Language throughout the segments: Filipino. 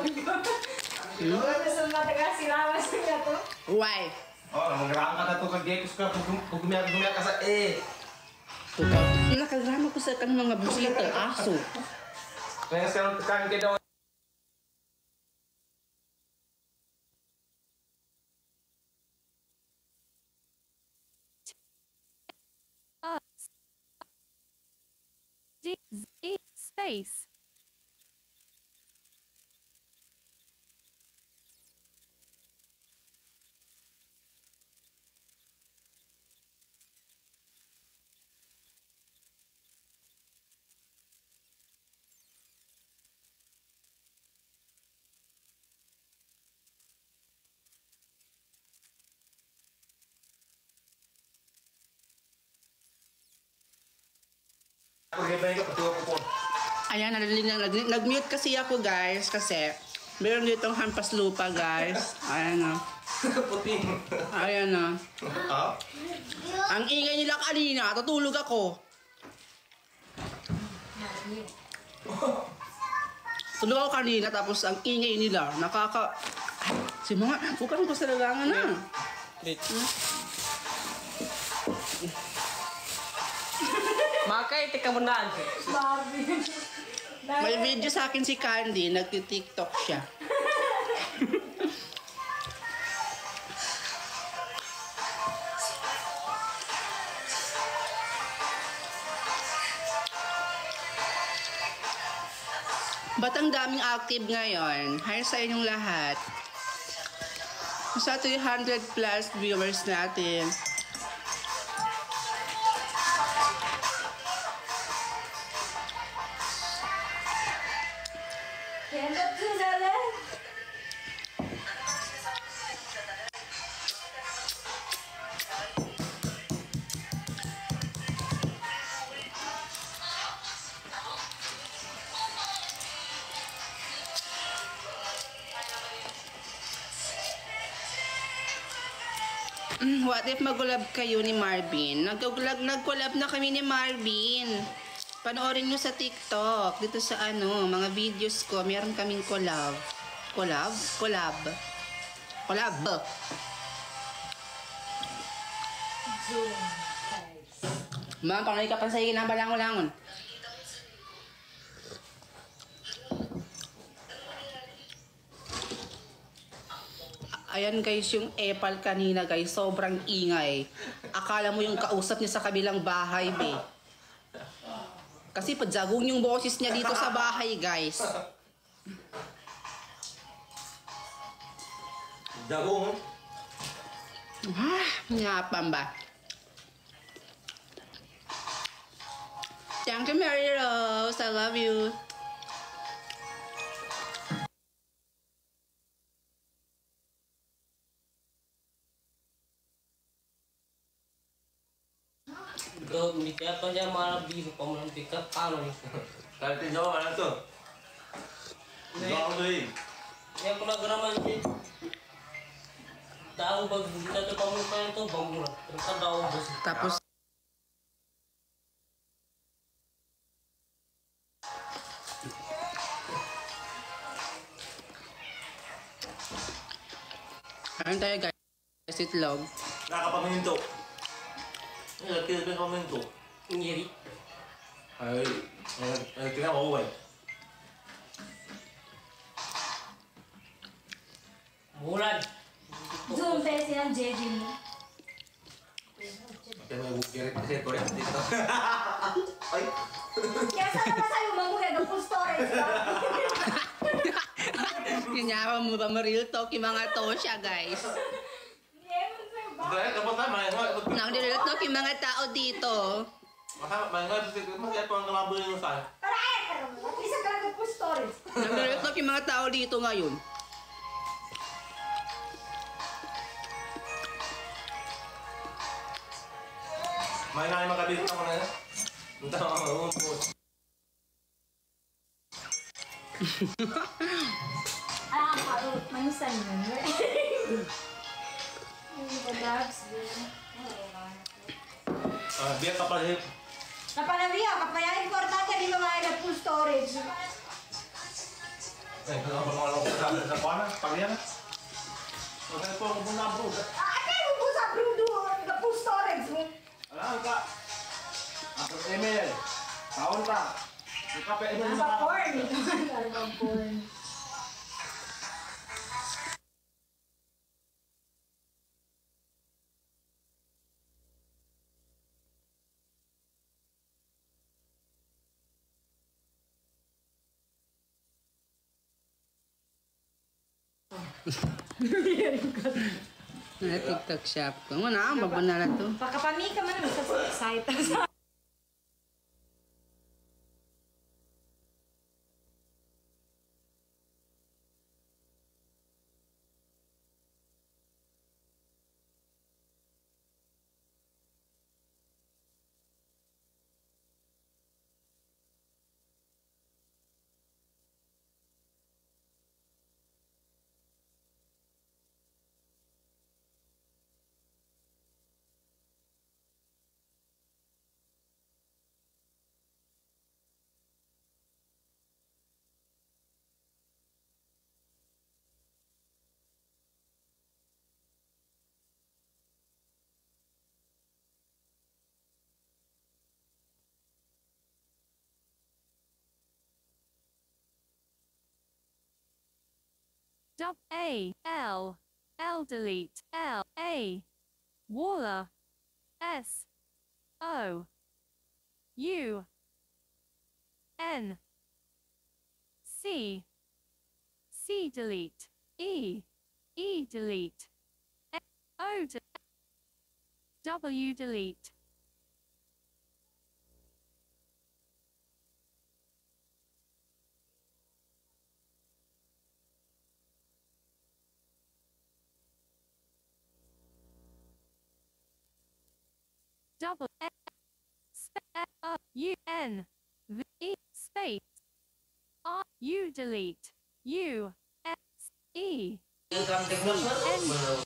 Gusto matagal silawas niya to. Why? Oh, manggerang ka na to kag-gekos ka pag gumiyak ka sa Tukaw. Nakagrama ko sa kanang mga busita, aso. Kaya sa kan ka daw. Space. Ayan, nag-mute kasi ako guys kasi meron ditong hampas lupa guys. Ayan na. Puting. Ayan na. Ah? Ang ingay nila kanina, tutulog ako. Tulog ako kanina tapos ang ingay nila, si mga, bukan ko sa lagangan na. Makay, tika mo na. May video sa akin si Candy, nagti-TikTok siya. Ba't ang daming active ngayon? Hi sa inyong lahat. Sa 300 plus viewers natin. What if mag-collab kayo ni Marvin? Nag-collab na kami ni Marvin. Panoorin nyo sa TikTok. Dito sa mga videos ko, meron kaming collab. Collab? Collab. Collab. Zoom, guys. Ma'am, pangalay ka pa sa ikin ng balangon-langon. Ayan guys, yung epal kanina guys, sobrang ingay. Akala mo yung kausap niya sa kabilang bahay, be. Kasi padzagong yung boses niya dito sa bahay, guys. Jagong. Nyapang ba? Thank you, Mary Rose. I love you. Ito, hindi kaya ito niya mga biso pa mo ng pikat. Paano yun? Kahit tinyo, ano to? Hindi ako doon. Kaya ko nagraman yun. Daong bag, hindi na ito pa mo pa ito, bangura. Ito daong bag. Tapos, ayun tayo guys, itlog. Nakapaminto. Nagkilipin paminto. Ngiri. Ay, tingnan mo, uway. Bulan. Zoom tayo silang JJ mo. Kaya may bukirit kasi ito rin dito. Ay! Kaya saan naman sa'yo mamuhay ng full storage ba? Kinyawa mo ba ma-real talk yung mga tosya guys? Dahil kapag tayo, Nang real talk yung mga tao dito. Masaya po ang kalabuli mo sa'yo. Tara, at least ka lang ng full storage. Nang real talk yung mga tao dito ngayon. May nang makabit ako na yun. Punta ako mag-umpos. Karot, manisan yun. Padags, Biyak ka pala yun. Napalawiya, kapaya importante di mo nga full storage. Eh, kung ako mga sa kuwana, pag yan. Okay po, ako muna bro. Ate, mo sa brudo, the full storage mo. Alam ka. Ako email. Taon ka. Ikaw pa email Ano ba porn? Ano ba porn? Na TikTok shop ko. Muna, mabuna na to. Pakapami ka man, mas excited. Dub A L L delete L A Waller S O U N C C delete E E delete O W delete double U N V E space R U delete U S E N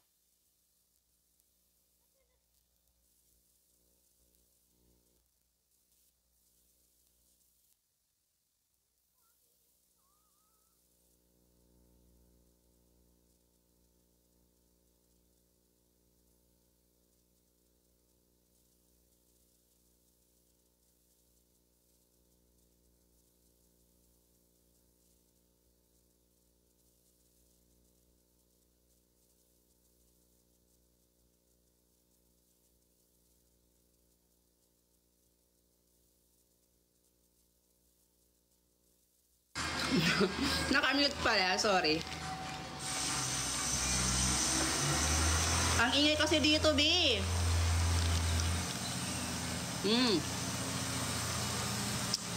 Nakamute pala, sorry. Ang ingay kasi dito, B.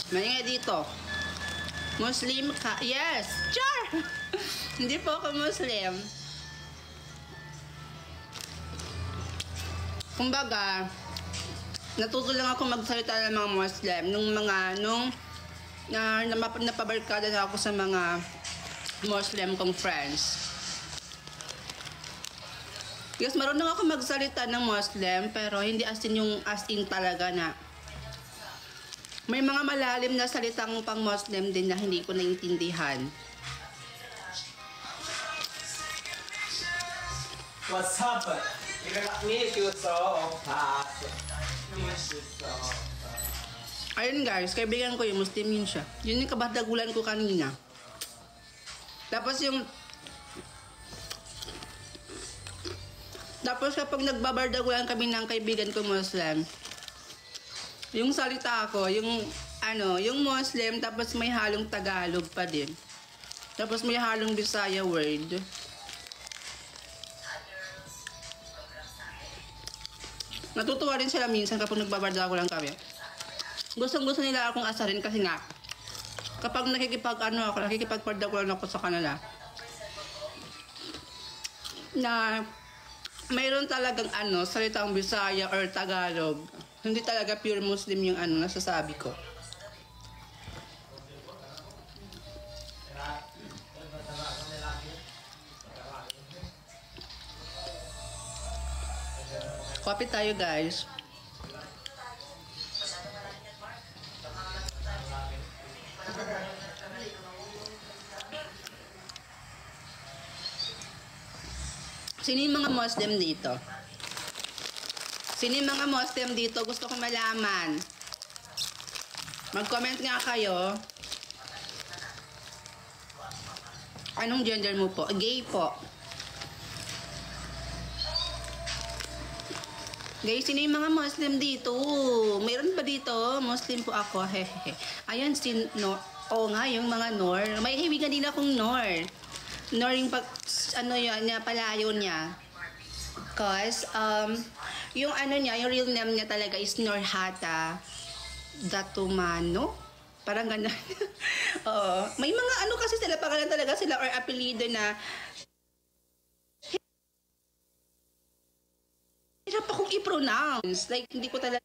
Maingay dito. Muslim ka? Yes! Char! Hindi po ako Muslim. Kumbaga, natuto lang ako magsalita ng mga Muslim nung napabarkada na ako sa mga Muslim kong friends. Yes, marunong ako magsalita ng Muslim, pero hindi as in talaga na. May mga malalim na salitang pang Muslim din na hindi ko naintindihan. What's up? Miss you so fast. Miss you so fast. Ayun guys, kaibigan ko yung Muslim yun siya. Yun yung kabadagulan ko kanina. Tapos kapag nagbabardagulan kami ng kaibigan ko Muslim, yung salita ko, yung Muslim, tapos may halong Tagalog pa din. Tapos may halong Bisaya word. Natutuwa rin sila minsan kapag nagbabardagulan kami. Gustong-gusto nila akong asarin kasi nga, kapag nakikipagpardagulan ako sa kanila, na mayroon talagang salitang Bisaya or Tagalog. Hindi talaga pure Muslim yung nasasabi ko. Copy tayo guys. Sino yung mga Muslim dito? Sino yung mga Muslim dito? Gusto ko malaman. Mag-comment nga kayo. Anong gender mo po? Gay po. Guys, sino yung mga Muslim dito? Mayroon ba dito? Muslim po ako. Hehehe. Ayan, si Nor. Oo nga, yung mga Nor. May hiwigan din akong Nor. Nor yung pag, ano yun, niya, palayo niya. Cause, yung ano niya, yung real name niya talaga is Norhata Datumano. Parang ganda. Oo. May mga ano kasi sila, pangalan talaga sila or apelido na hirap akong i-pronounce. Like, hindi ko talaga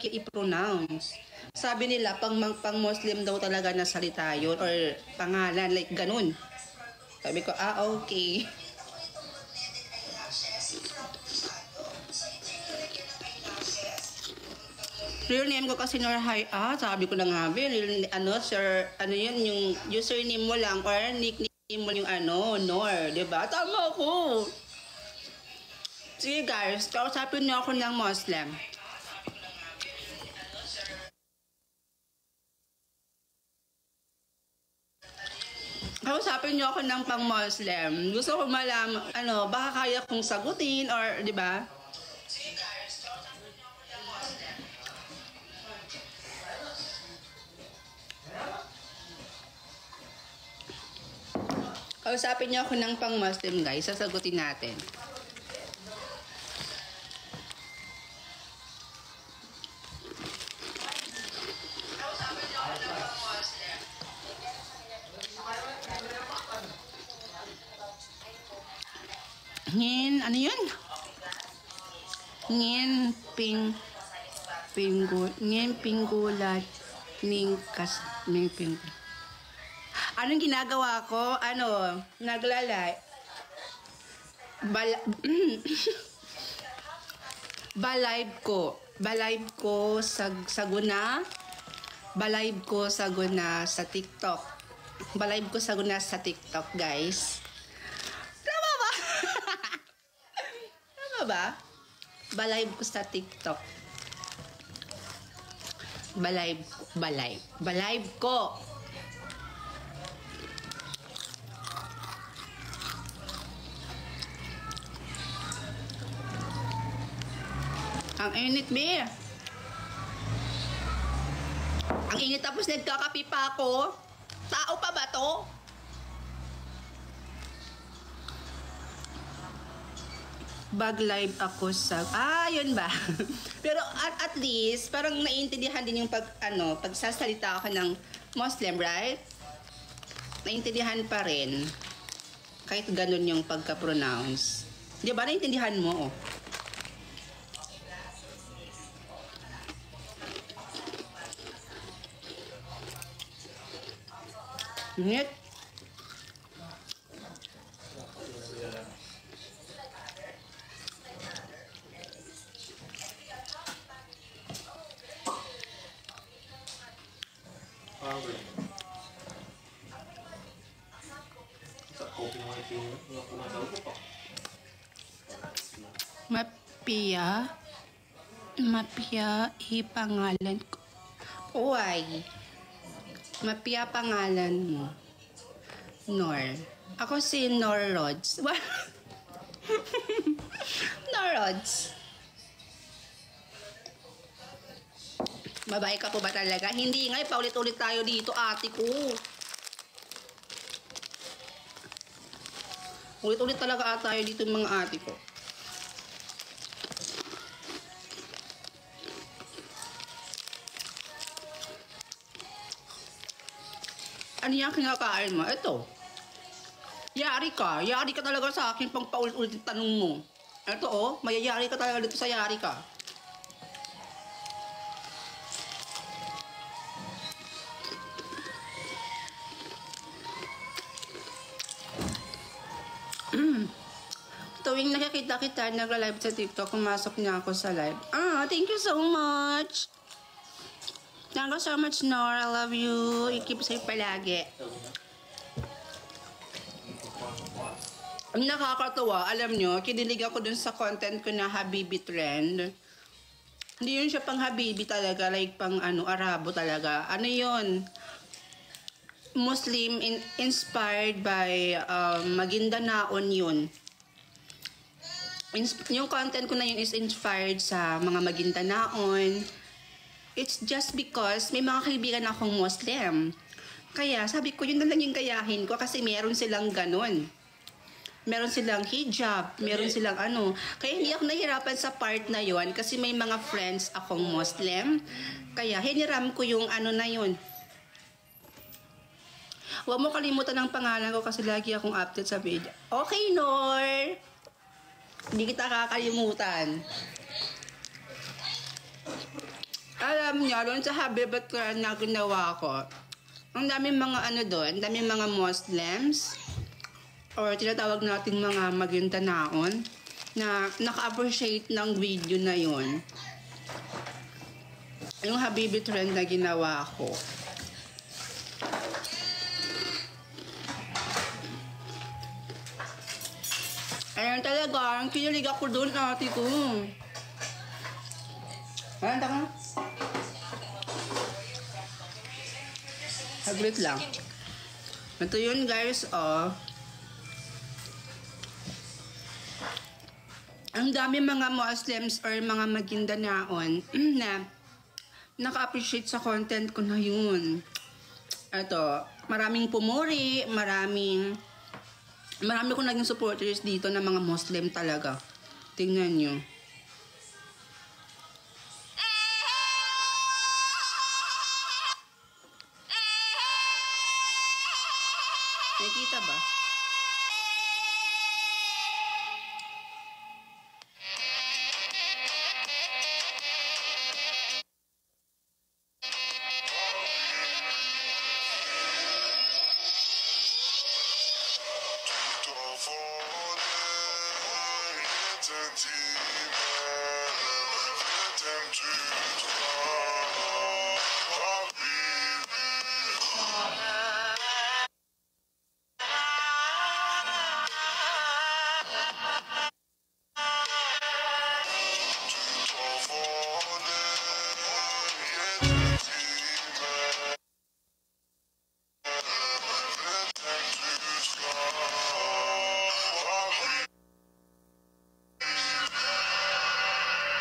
i-pronounce. Sabi nila, pang Muslim daw talaga na salita yun or pangalan, like ganun. Sabi ko, okay. Real name ko kasi Norhay. Sabi ko na nga, real, sir, yun, yung username mo lang or nickname mo yung Nor, diba? Tama ko. Sige guys, kausapin niyo ako ng Muslim. Kausapin niyo ako ng pang-Muslim. Gusto ko malaman, baka kaya kong sagutin or, di ba? Kausapin niyo ako ng pang-Muslim, guys. Sasagutin natin. Ano yun? Pinggulat Anong ginagawa ko? Naglalay. Balive ko sa Guna. Balive ko sa Guna sa TikTok. Balive ko sa Guna sa TikTok, guys. Tama ba? Tama ba? Balive ko sa TikTok. Balive ko. Ang init, be. Ang init tapos nagkakapi pa ako. Tao pa ba to? Bag live ako sa... yun ba? Pero at least, parang naiintindihan din yung pagsasalita ako ng Muslim, right? Naiintindihan pa rin. Kahit ganun yung pagka-pronounce. Di ba? Naiintindihan mo, oh. Init. Mapia ipangalan ko. Uy. Mapia pangalan mo. Nor. Ako si Nor Rods. Nor Rods. Babae ka po ba talaga? Hindi nga, paulit-ulit tayo dito, ate ko. Ulit-ulit talaga tayo dito mga ate ko. Ano yung kinakain mo? Ito. Yari ka. Yari ka talaga sa akin pang paulit-ulit tanong mo. Ito oh, mayayari ka talaga dito sa yari ka. Tuwing nakikita kita, nagla-live sa TikTok, pumasok niya ako sa live. Thank you so much. Thank you so much, Nor. I love you. I keep safe palagi. Ang nakakatawa, alam nyo, kinilig ako dun sa content ko na Habibi Trend. Hindi yun siya pang Habibi talaga, like pang Arabo talaga. Ano yun? Muslim inspired by Magindanaon yun. Yung content ko na yun is inspired sa mga Magindanaon. It's just because may mga kaibigan akong Muslim. Kaya sabi ko, yun na lang yung gayahin ko kasi meron silang ganun. Meron silang hijab, meron silang Kaya hindi ako nahirapan sa part na yon kasi may mga friends akong Muslim. Kaya hiniram ko yung na yun. Huwag mo kalimutan ang pangalan ko kasi lagi akong update sa video. Okay, Nor! Hindi kita kakalimutan. Alam niyo, doon sa Habibat Quran na ginawa ko, ang daming mga doon, daming mga Muslims, or tinatawag natin mga Magindanaon, na naka-appreciate ng video na yon. Yung Habibi Trend na ginawa ko. Ayan talaga, ang kinilig ako doon, ate ko. Ayan, taka. Saglit lang. Ito yun, guys, ang dami mga Muslims or mga Magindanaon na naka-appreciate sa content ko na yun. Ito, maraming pumuri, marami ko naging supporters dito na mga Muslim talaga. Tingnan nyo. Nakikita ba?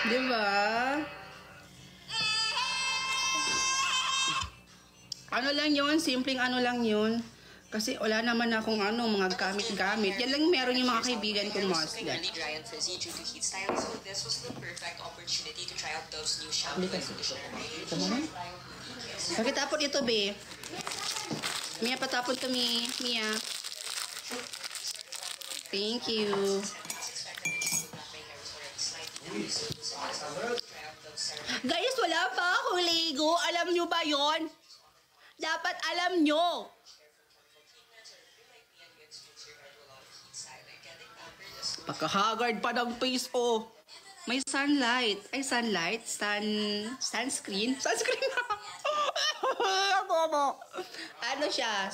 Diba? Ano lang yun, simpleng lang yun. Kasi wala naman akong mga gamit-gamit. Yan lang meron yung mga kaibigan kong Muslim. Really dry and frizzy due to heat styling, so this was the perfect opportunity to try out Dove's new shampoo and conditioner. Bakit tapon ito, be? Mia, patapon to, Mia. Thank you. Guys, wala pa akong ligo. Alam nyo ba yon? Dapat alam nyo. Pagka-haggard pa ng face, May sunlight. Ay, sunlight. Sunscreen. Sunscreen na. Ano siya?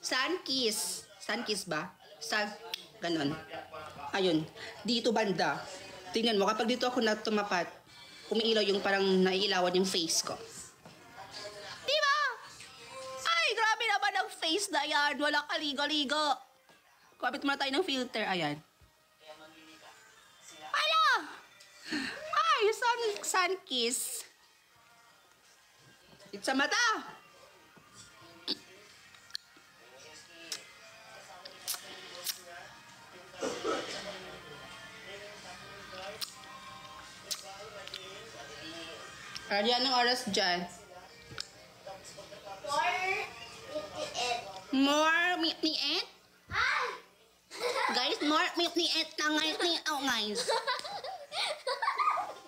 Sunkiss. Sunkiss ba? Ganon. Ayun. Dito banda. Tingnan mo, kapag dito ako tumapat, umiilaw yung parang naiilawan yung face ko. Diba? Ay, grabe naman ang face na yan. Walang kaligo-ligo. Kapit muna tayo ng filter. Ayan. Ala! Ay, sun kiss. It's sa mata. Anong oras dyan? 4:58. More meet ni Ed? Guys, more meet ni Ed na guys.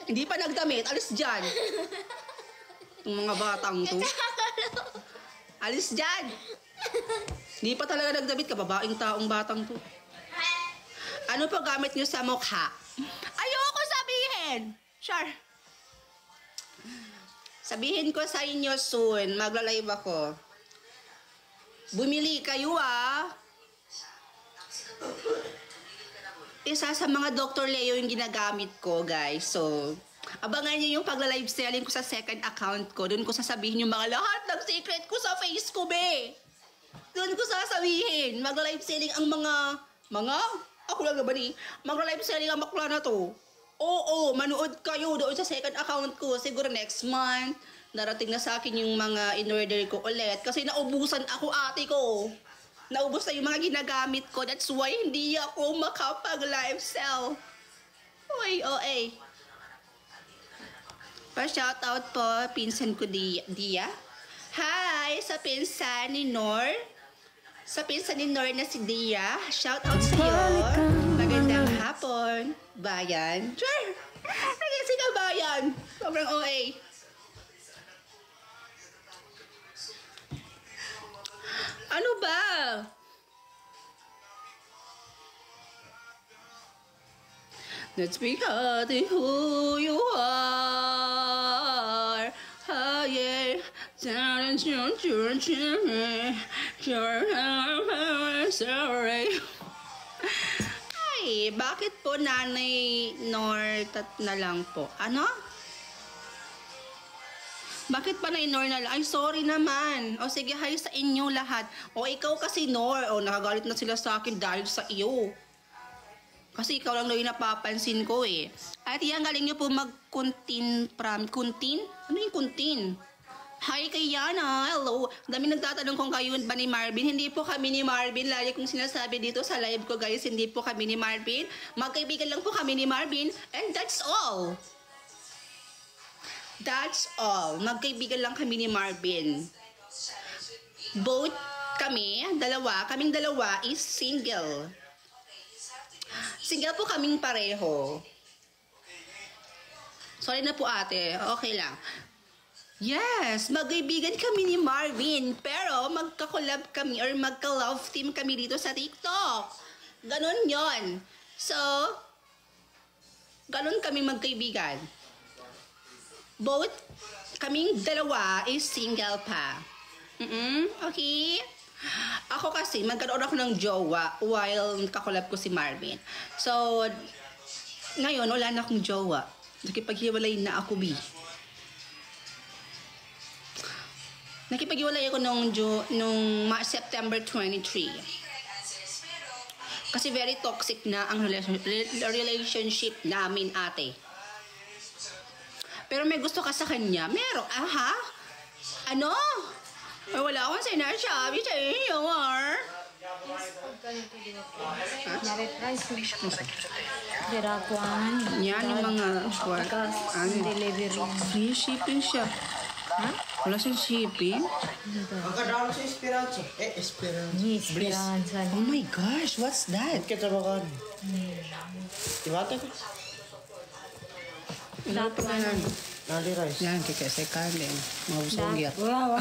Hindi pa nagdamit. Alis dyan. Yung mga batang to. Alis dyan. Hindi pa talaga nagdamit. Kababaing taong batang to. Ano pa gamit nyo sa mukha? Ayoko sabihin. Sure. Sabihin ko sa inyo soon. Magla-live ako. Bumili kayo isa sa mga Dr. Leo yung ginagamit ko, guys. So, abangan niyo yung pagla-live selling ko sa second account ko. Doon ko sasabihin yung mga lahat ng secret ko sa face ko, be. Doon ko sasabihin. Magla-live selling ang mga, ako lang naman eh. Magla-live selling ang bakla na to. Oo, manood kayo doon sa second account ko. Siguro next month, darating na sa akin yung mga in-order ko ulit. Kasi naubusan ako, ate ko. Naubos na yung mga ginagamit ko. That's why hindi ako makapag-live sell. Uy, OA. Pa-shoutout po, pinsan ko Dia. Hi, sa pinsan ni Nor. Sa pinsan ni Nor na si Dia. Shoutout sa iyo. Magandang hapon. Bayan. Sure. Nag-isig ka bayan. Sobrang OA. Ano ba? That's because of who you are. Oh yeah. Sorry. Ay, bakit po Nanay Nortat na lang po? Ano? Bakit pa Nanay Nor na lang? Ay, sorry naman. O sige, hi sa inyo lahat. O ikaw kasi Nor. O nakagalit na sila sa akin dahil sa iyo. Kasi ikaw lang daw yung napapansin ko eh. At yan, galing nyo po mag-kuntin. Kuntin? Ano yung kuntin? Hi kay Yana. Hello. Dami nagtatanong kung kayo ba ni Marvin. Hindi po kami ni Marvin. Lagi kong sinasabi dito sa live ko guys. Hindi po kami ni Marvin. Magkaibigan lang po kami ni Marvin. And that's all. That's all. Magkaibigan lang kami ni Marvin. Both kaming dalawa is single. Single po kaming pareho. Sorry na po ate. Okay lang. Yes, magkaibigan kami ni Marvin. Pero magka-collab kami or magka-love team kami dito sa TikTok. Ganon yon. So, ganon kami magkaibigan. Both kaming dalawa is single pa. Okay? Ako kasi, magkaroon ako ng jowa while kakulab ko si Marvin. So, ngayon, wala na akong jowa. Nakipaghiwalay na ako, B. Nakipaghiwalay ako nung September 23. Kasi very toxic na ang relationship namin, ate. Pero may gusto ka sa kanya. Meron. Aha? Ano? Ay, wala akong sinasabi sa iyo, or? Yan yung mga free shipping siya. Ha? Wala siyang shipping? Ang kadalo sa Esperanza. Esperanza. Oh my gosh, what's that? Kita ba ka? Ibata ko. Ano pa yan? Nali rice. Yan, kikasay kanin. Mga busog yan. Wow.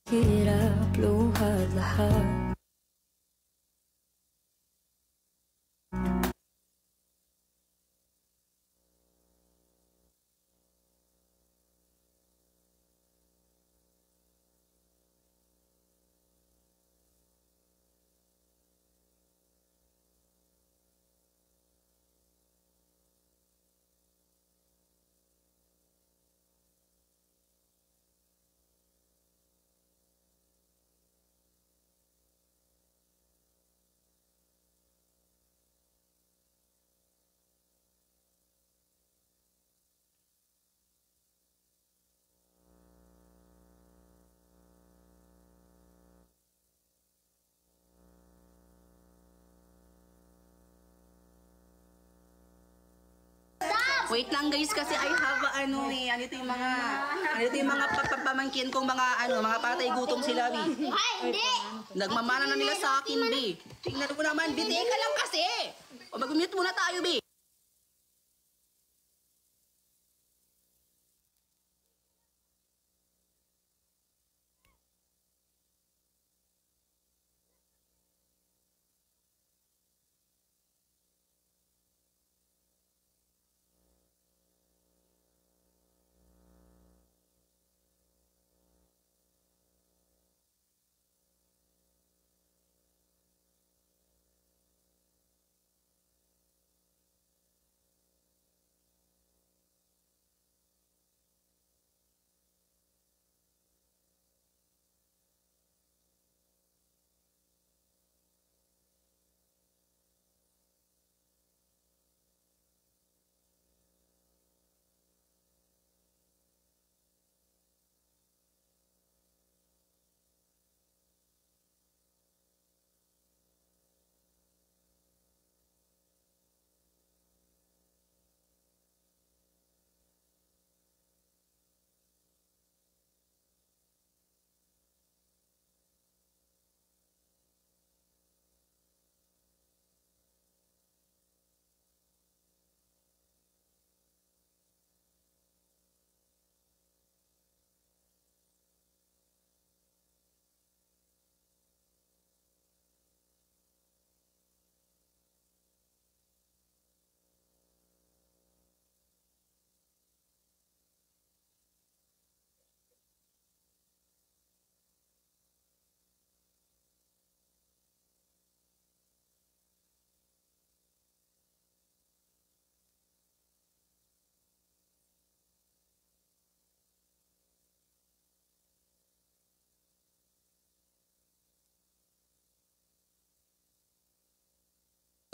Hirap luhad lahat. Wait lang guys kasi I have andito yung mga pamangkin kong mga patay gutom sila, Bi. Ay, hindi! Nagmamana na nila sa akin, Bi. Tingnan mo naman, Bi, teka lang kasi. O mag-mute muna tayo, Bi.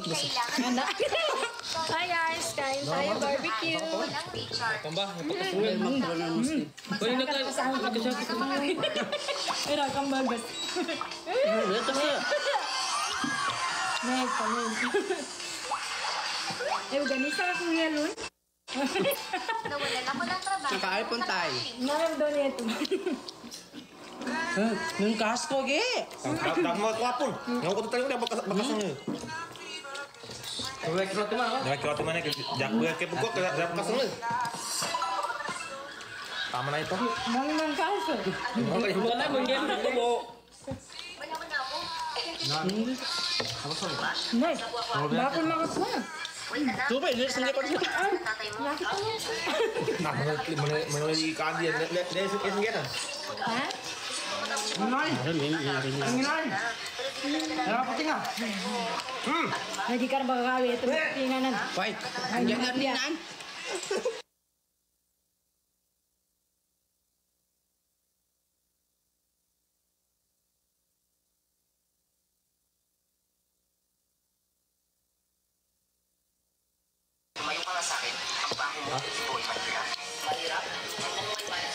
Hi guys, kain tayo barbecue. Tambah, napakasulit. Pwede na tayo. Pero kang bagas. Nek, kanin. Ganisa ako yan, Lun. Nawalan ako ng trabaho. Naka-iPhone tayo. Naramdaman niya ito. Nung kasko, ge. Dak mo kuapon. Ngaw ko talaga na bakas na. Wala kita teman. Dak ko man ke jak gue ke pugok dak bakas na. Tama na ito. Mang kaso. Wala mo yan na ko. Wala ko na ako. Nek, bakit makakuha? Tupa, ilis na kapag Tatay mo. Nah, mana ikan dia. Dia sengit. Ha? Hindi ka na makakawi. Ito tinganan. Wait, andiyan na rin yan.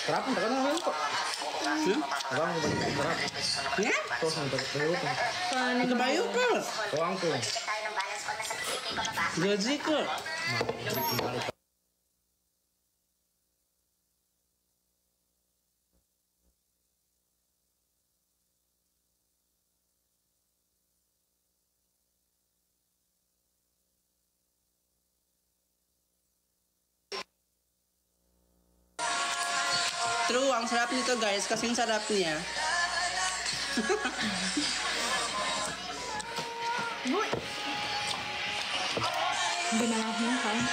Kerap tak kan ngayon kok. Abang berap. Ya? Terus untuk dulu. Ito ba yun ka? Tuang ko. Gaji ka. True, ang sarap nito guys, kasing sarap niya. Binalak mo kain.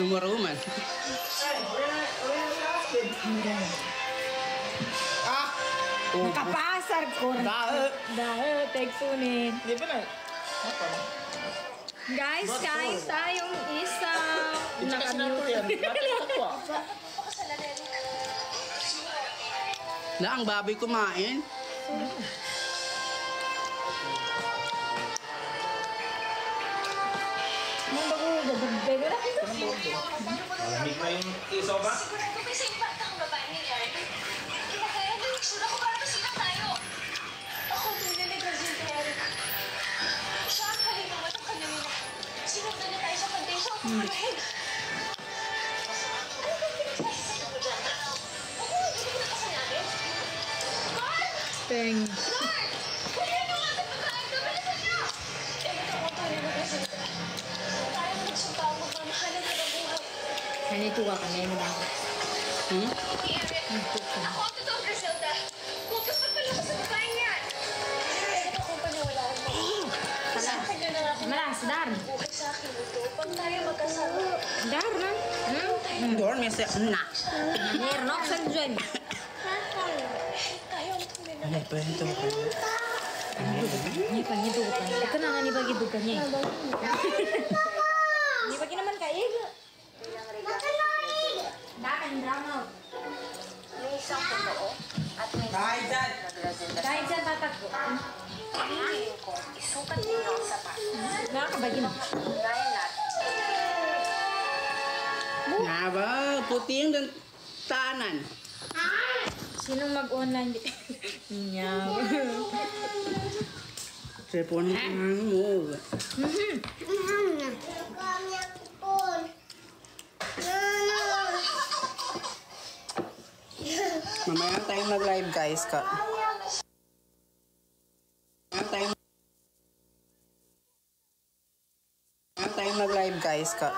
Lumuruman. Nakapasar ko. Dahil, teksunin. Di ba na? Guys, kain tayong isa. Nakamute. Na ang baboy kumain. Nang bago gabagay ka na. Lamig na yung iso ba? Sigurado ba sa iba kang babae ni Eric? Kinakaya mo yung itsura ko para masilang tayo. Ako, pinanigasin kay Eric. Siya ang halina mo ng kanina. Sinundan niya tayo sa foundation. Pagkakahin. Ano ba pinagsasasabi mo dyan? Ako, hindi ko nakasanabi. Guard! Peng. Guard! Kunin mo nga sa pagkain ko. Bilisan niyo! Eric, ako tayo magasin ka. Tayo magsunta ang magmamahalan na buhay. Ganito ka kanina mo lang. Ako ang totoong Griselda. Huwag ka pagpalabas sa babaeng yan. Eric, ako paniwalaan mo. Sa akin na lang ako. Malas, dar. Buhay sa akin ito. Pag tayo magkasama. Dar na. Dorm, may siya na. Meron ako sa dyan. Tayo ang tumina. Ano pa ito? Hindi pa gitu ka. Ito na nga ni ba gitu ka niya. Hindi pa naman kayo. Dakan, drown out. May isang totoo at may Kahit dyan. Kahit saan tatak ko. hihingin ko. Isukat ninyo ang sapat. Nakakabagin. Gaya natin. Nga ba? Puti yung tanan. Sinong mag-online? Nyaw. Cellphone mo. Mamaya tayo mag-live guys ka. Mamaya tayo mag-live guys ka.